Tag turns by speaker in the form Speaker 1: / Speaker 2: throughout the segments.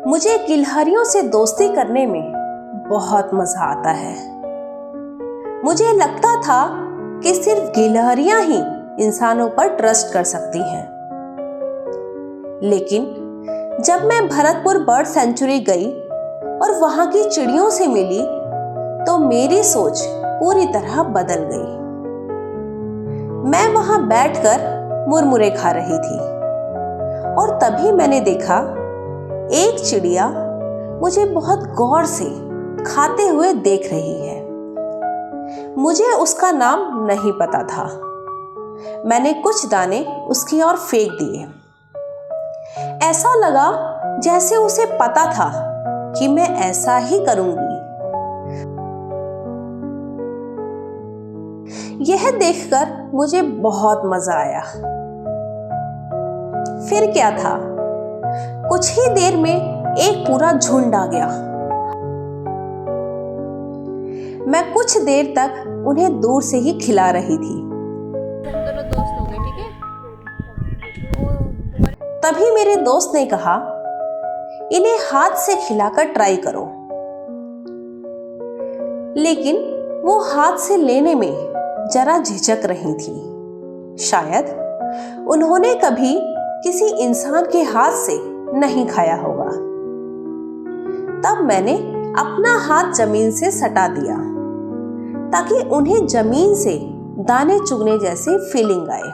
Speaker 1: मुझे गिलहरियों से दोस्ती करने में बहुत मजा आता है। मुझे लगता था कि सिर्फ गिलहरियां ही इंसानों पर ट्रस्ट कर सकती हैं। लेकिन जब मैं भरतपुर बर्ड सेंचुरी गई और वहां की चिड़ियों से मिली तो मेरी सोच पूरी तरह बदल गई। मैं वहां बैठकर मुरमुरे खा रही थी और तभी मैंने देखा एक चिड़िया मुझे बहुत गौर से खाते हुए देख रही है। मुझे उसका नाम नहीं पता था। मैंने कुछ दाने उसकी ओर फेंक दिए। ऐसा लगा जैसे उसे पता था कि मैं ऐसा ही करूंगी। यह देखकर मुझे बहुत मजा आया। फिर क्या था, कुछ ही देर में एक पूरा झुंड आ गया। मैं कुछ देर तक उन्हें दूर से ही खिला रही थी।
Speaker 2: दोनों दोस्त हो गए, ठीक है?
Speaker 1: तभी मेरे दोस्त ने कहा, इन्हें हाथ से खिलाकर ट्राई करो। लेकिन वो हाथ से लेने में जरा झिझक रही थी। शायद उन्होंने कभी किसी इंसान के हाथ से नहीं खाया होगा। तब मैंने अपना हाथ जमीन से सटा दिया ताकि उन्हें जमीन से दाने चुगने जैसी फीलिंग आए।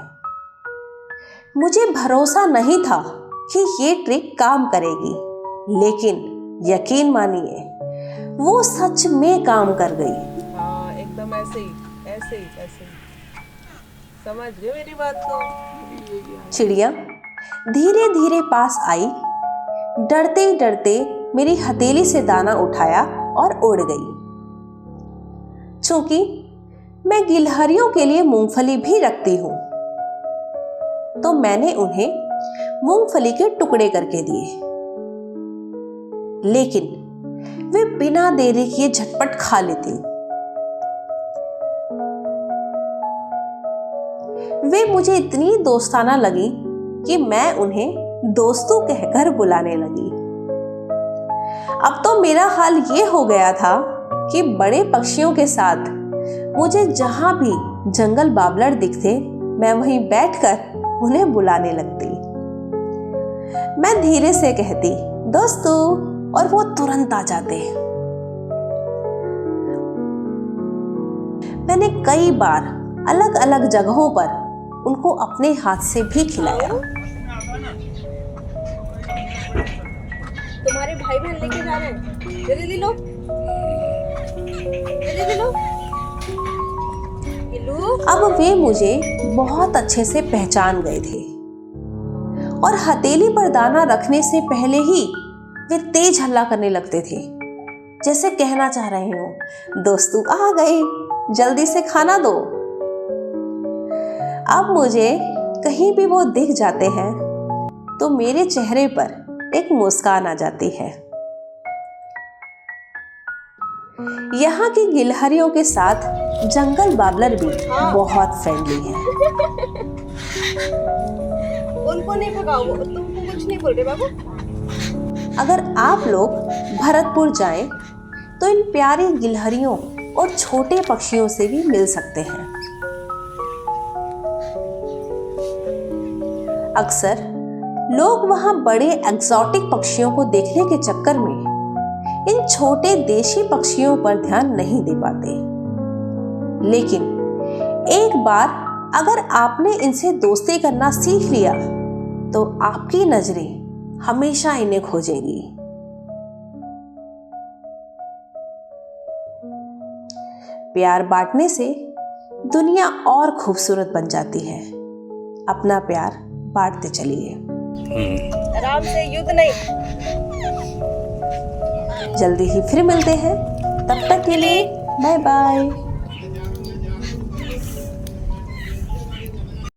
Speaker 1: मुझे भरोसा नहीं था कि ये ट्रिक काम करेगी, लेकिन यकीन मानिए वो सच में काम कर गई।
Speaker 3: हाँ, एकदम ऐसे ही। समझ गए मेरी बात को?
Speaker 1: चिड़िया धीरे धीरे पास आई, डरते डरते मेरी हथेली से दाना उठाया और उड़ गई। चूंकि मैं गिलहरियों के लिए मूंगफली भी रखती हूं, तो मैंने उन्हें मूंगफली के टुकड़े करके दिए। लेकिन वे बिना देरी किए झटपट खा लेती। वे मुझे इतनी दोस्ताना लगी कि मैं उन्हें दोस्तों कहकर बुलाने लगी। अब तो मेरा हाल ये हो गया था कि बड़े पक्षियों के साथ मुझे जहां भी जंगल बाबलर दिखते, मैं वहीं बैठकर उन्हें बुलाने लगती। मैं धीरे से कहती, दोस्तों, और वो तुरंत आ जाते। मैंने कई बार अलग अलग जगहों पर उनको अपने हाथ से भी खिलाया।
Speaker 2: तुम्हारे भाई बहन लेके जा रहे हैं, जल्दी लो, जल्दी लो।
Speaker 1: अब वे मुझे बहुत अच्छे से पहचान गए थे और हथेली पर दाना रखने से पहले ही वे तेज हल्ला करने लगते थे, जैसे कहना चाह रहे हो, दोस्तों आ गए, जल्दी से खाना दो। अब मुझे कहीं भी वो दिख जाते हैं तो मेरे चेहरे पर एक मुस्कान आ जाती है। यहाँ की गिलहरियों के साथ जंगल बाबलर भी बहुत फ्रेंडली हैं।
Speaker 2: उनको नहीं भगाओ, तुमको कुछ नहीं बोल रहे बाबू।
Speaker 1: अगर आप लोग भरतपुर जाएं तो इन प्यारी गिलहरियों और छोटे पक्षियों से भी मिल सकते हैं। अक्सर लोग वहां बड़े एक्सोटिक पक्षियों को देखने के चक्कर में इन छोटे देशी पक्षियों पर ध्यान नहीं दे पाते। लेकिन एक बार अगर आपने इनसे दोस्ती करना सीख लिया तो आपकी नजरें हमेशा इन्हें खोजेंगी। प्यार बांटने से दुनिया और खूबसूरत बन जाती है। अपना प्यार बांटते चलिए।
Speaker 2: आराम से, युद्ध नहीं।
Speaker 1: जल्दी ही फिर मिलते हैं, तब तक के लिए बाय बाय।